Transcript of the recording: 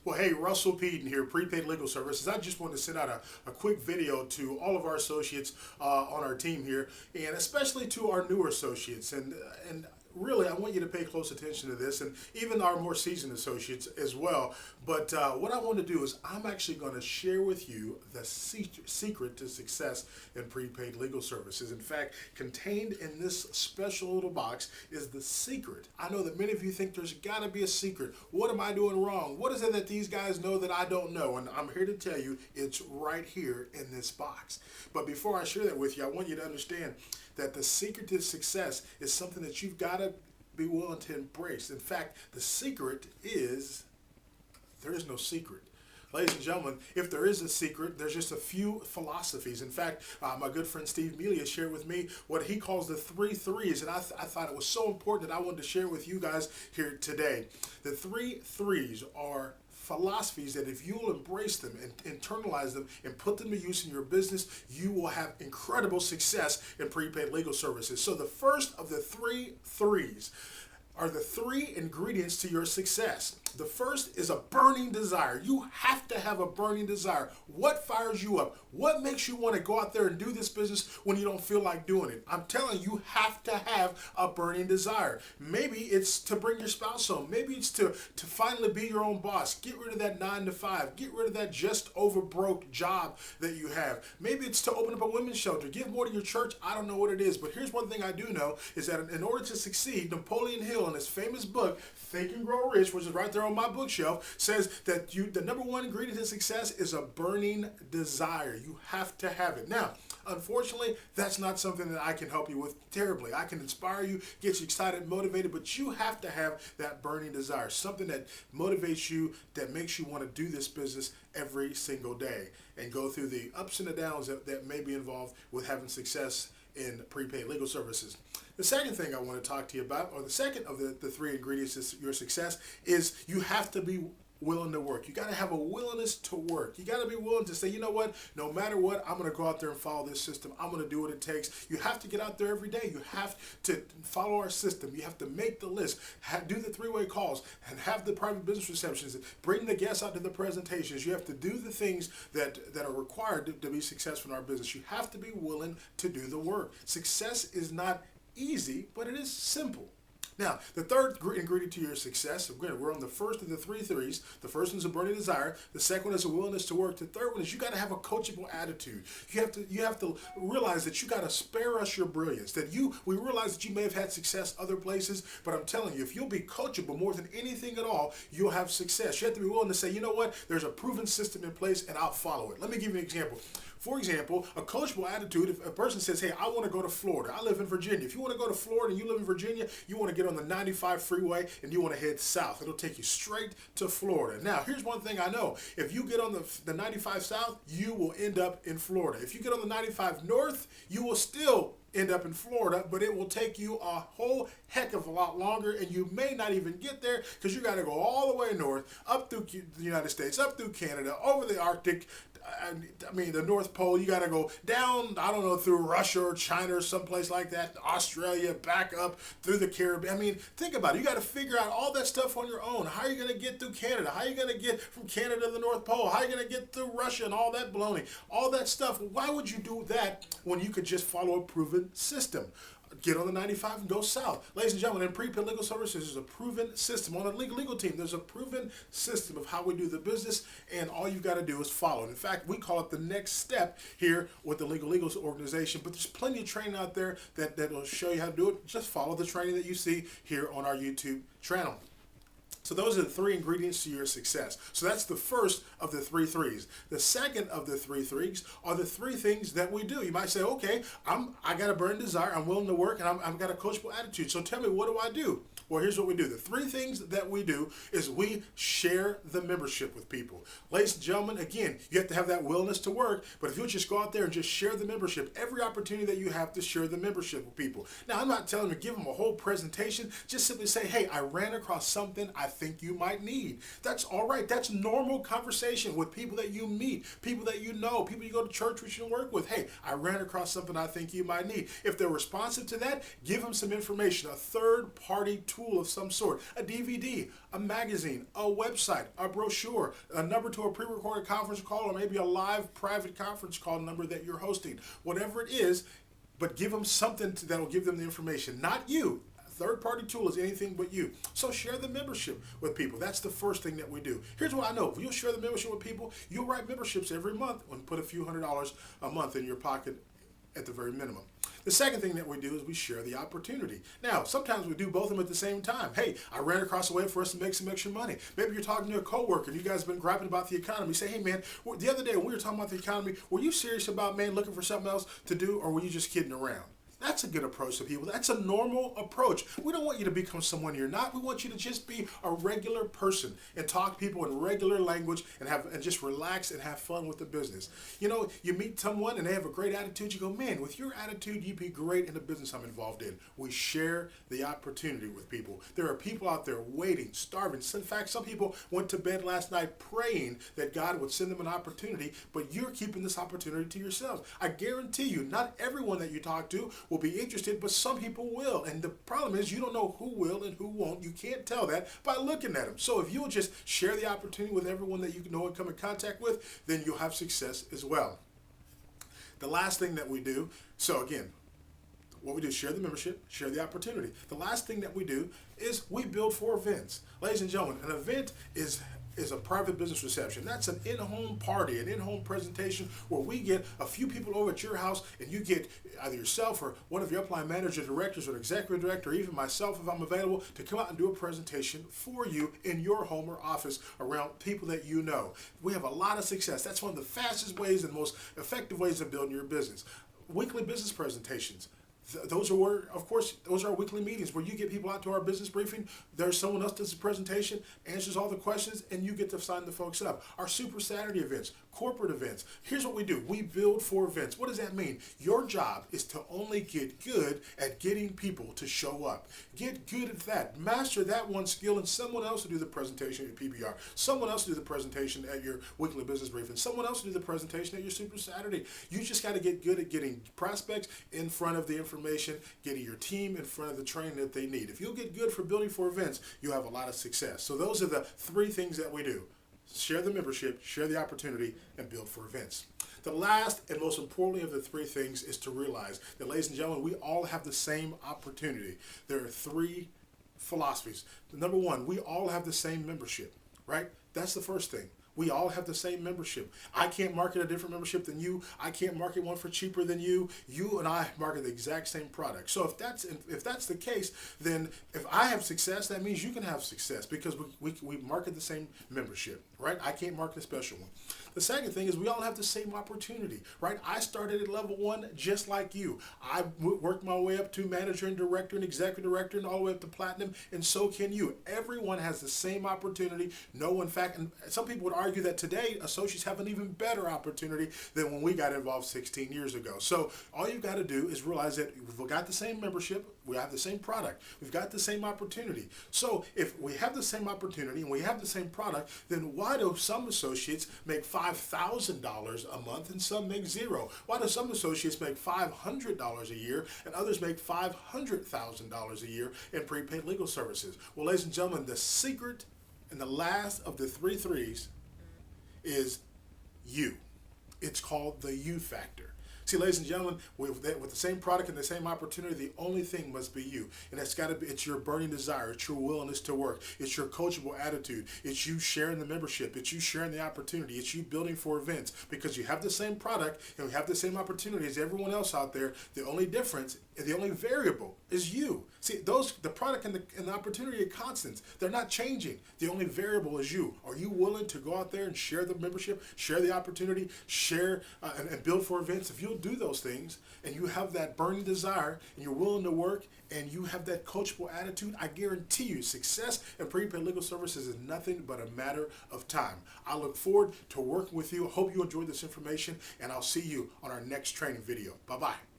Well, hey, Russell Peden here, Prepaid Legal Services. I just wanted to send out a quick video to all of our associates on our team here, and especially to our newer associates. And really, I want you to pay close attention to this, and even our more seasoned associates as well. But what I want to do is I'm actually going to share with you the secret to success in prepaid legal services. In fact, contained in this special little box is the secret. I know that many of you think there's got to be a secret. What am I doing wrong? What is it that these guys know that I don't know? And I'm here to tell you it's right here in this box. But before I share that with you, I want you to understand that the secret to success is something that you've got to be willing to embrace. In fact, the secret is there is no secret. Ladies and gentlemen, if there is a secret, there's just a few philosophies. In fact, my good friend Steve Melia shared with me what he calls the 3's, and I thought it was so important that I wanted to share with you guys here today. The 3's are philosophies that if you will embrace them and internalize them and put them to use in your business, you will have incredible success in prepaid legal services. So the first of the 3's are the 3 ingredients to your success. The first is a burning desire. You have to have a burning desire. What fires you up? What makes you want to go out there and do this business when you don't feel like doing it? I'm telling you, you have to have a burning desire. Maybe it's to bring your spouse home. Maybe it's to finally be your own boss. Get rid of that 9 to 5. Get rid of that just over broke job that you have. Maybe it's to open up a women's shelter. Give more to your church. I don't know what it is, but here's one thing I do know is that in order to succeed, Napoleon Hill in his famous book, Think and Grow Rich, which is right there on my bookshelf, says that the number one ingredient to success is a burning desire. You have to have it. Now, unfortunately, that's not something that I can help you with terribly. I can inspire you, get you excited, motivated, but you have to have that burning desire, something that motivates you, that makes you want to do this business every single day and go through the ups and the downs that may be involved with having success in prepaid legal services. The second thing I want to talk to you about, or the second of the 3 ingredients to your success, is you have to be willing to work. You got to have a willingness to work. You got to be willing to say, you know what, no matter what, I'm going to go out there and follow this system. I'm going to do what it takes. You have to get out there every day. You have to follow our system. You have to make the list, do the 3-way calls, and have the private business receptions, bring the guests out to the presentations. You have to do the things that are required to be successful in our business. You have to be willing to do the work. Success is not easy, but it is simple. Now, the third ingredient to your success, again, we're on the first of the 3's. The first one is a burning desire. The second one is a willingness to work. The third one is you got to have a coachable attitude. You have to realize that you got to spare us your brilliance. We realize that you may have had success other places, but I'm telling you, if you'll be coachable more than anything at all, you'll have success. You have to be willing to say, you know what, there's a proven system in place and I'll follow it. Let me give you an example. For example, a coachable attitude, if a person says, hey, I want to go to Florida. I live in Virginia. If you want to go to Florida and you live in Virginia, you want to get on the 95 freeway and you want to head south. It'll take you straight to Florida. Now, here's one thing I know. If you get on the 95 south, you will end up in Florida. If you get on the 95 north, you will still end up in Florida, but it will take you a whole heck of a lot longer, and you may not even get there because you got to go all the way north, up through the United States, up through Canada, over the Arctic, the North Pole. You got to go down, I don't know, through Russia or China or someplace like that, Australia, back up through the Caribbean. Think about it. You got to figure out all that stuff on your own. How are you going to get through Canada? How are you going to get from Canada to the North Pole? How are you going to get through Russia and all that baloney? All that stuff. Why would you do that when you could just follow a proven system? Get on the 95 and go south. Ladies and gentlemen, in prepaid legal services, there's a proven system. On a legal team, there's a proven system of how we do the business, and all you've got to do is follow it. In fact, we call it the next step here with the Legal organization, but there's plenty of training out there that will show you how to do it. Just follow the training that you see here on our YouTube channel. So those are the 3 ingredients to your success. So that's the first of the 3's. The second of the 3's are the 3 things that we do. You might say, okay, I got a burning desire, I'm willing to work, and I've got a coachable attitude. So tell me, what do I do? Well, here's what we do. The 3 things that we do is we share the membership with people. Ladies and gentlemen, again, you have to have that willingness to work, but if you'll just go out there and just share the membership, every opportunity that you have to share the membership with people. Now, I'm not telling you to give them a whole presentation. Just simply say, hey, I ran across something I think you might need. That's all right. That's normal conversation with people that you meet, people that you know, people you go to church with and work with. Hey, I ran across something I think you might need. If they're responsive to that, give them some information, a third-party tool tool of some sort, a DVD, a magazine, a website, a brochure, a number to a pre-recorded conference call, or maybe a live private conference call number that you're hosting. Whatever it is, but give them something that'll give them the information, not you. Third-party tool is anything but you. So share the membership with people. That's the first thing that we do. Here's what I know. If you'll share the membership with people, you'll write memberships every month and put a few $100s a month in your pocket at the very minimum. The second thing that we do is we share the opportunity. Now, sometimes we do both of them at the same time. Hey, I ran across a way for us to make some extra money. Maybe you're talking to a coworker and you guys have been griping about the economy. You say, hey man, the other day when we were talking about the economy, were you serious about, man, looking for something else to do, or were you just kidding around? That's a good approach to people. That's a normal approach. We don't want you to become someone you're not. We want you to just be a regular person and talk to people in regular language and just relax and have fun with the business. You know, you meet someone and they have a great attitude. You go, man, with your attitude, you'd be great in the business I'm involved in. We share the opportunity with people. There are people out there waiting, starving. In fact, some people went to bed last night praying that God would send them an opportunity, but you're keeping this opportunity to yourselves. I guarantee you, not everyone that you talk to will be interested, but some people will. And the problem is you don't know who will and who won't. You can't tell that by looking at them. So if you'll just share the opportunity with everyone that you know and come in contact with, then you'll have success as well. The last thing that we do, so again, what we do is share the membership, share the opportunity. The last thing that we do is we build for events. Ladies and gentlemen, an event is a private business reception. That's an in-home party, an in-home presentation where we get a few people over at your house and you get either yourself or one of your upline manager, directors, or executive director, or even myself if I'm available, to come out and do a presentation for you in your home or office around people that you know. We have a lot of success. That's one of the fastest ways and most effective ways of building your business. Weekly business presentations. Those are where, of course, those are our weekly meetings where you get people out to our business briefing. There's someone else does the presentation, answers all the questions, and you get to sign the folks up. Our Super Saturday events, corporate events. Here's what we do. We build for events. What does that mean? Your job is to only get good at getting people to show up. Get good at that. Master that one skill, and someone else will do the presentation at your PBR. Someone else will do the presentation at your weekly business briefing. Someone else will do the presentation at your Super Saturday. You just got to get good at getting prospects in front of the information, getting your team in front of the training that they need. If you'll get good for building for events, you'll have a lot of success. So those are the three things that we do. Share the membership, share the opportunity, and build for events. The last and most importantly of the three things is to realize that, ladies and gentlemen, we all have the same opportunity. There are three philosophies. Number one, we all have the same membership, right? That's the first thing. We all have the same membership. I can't market a different membership than you. I can't market one for cheaper than you. You and I market the exact same product. So if that's the case, then if I have success, that means you can have success because we market the same membership, right? I can't market a special one. The second thing is we all have the same opportunity, right? I started at level 1 just like you. I worked my way up to manager and director and executive director and all the way up to platinum, and so can you. Everyone has the same opportunity. No, in fact, and some people would argue that today associates have an even better opportunity than when we got involved 16 years ago. So all you've got to do is realize that we've got the same membership, we have the same product, we've got the same opportunity. So if we have the same opportunity and we have the same product, then why do some associates make $5,000 a month and some make zero? Why do some associates make $500 a year and others make $500,000 a year in prepaid legal services? Well, ladies and gentlemen, the secret and the last of the three threes is you. It's called the you factor. See, ladies and gentlemen, with the same product and the same opportunity, the only thing must be you. And it's your burning desire. It's your willingness to work. It's your coachable attitude. It's you sharing the membership. It's you sharing the opportunity. It's you building for events because you have the same product and we have the same opportunity as everyone else out there. The only difference, the only variable is you. See, the product and the opportunity are constants. They're not changing. The only variable is you. Are you willing to go out there and share the membership, share the opportunity, share and build for events? If you'll do those things and you have that burning desire and you're willing to work and you have that coachable attitude, I guarantee you success in prepaid legal services is nothing but a matter of time. I look forward to working with you. I hope you enjoyed this information, and I'll see you on our next training video. Bye-bye.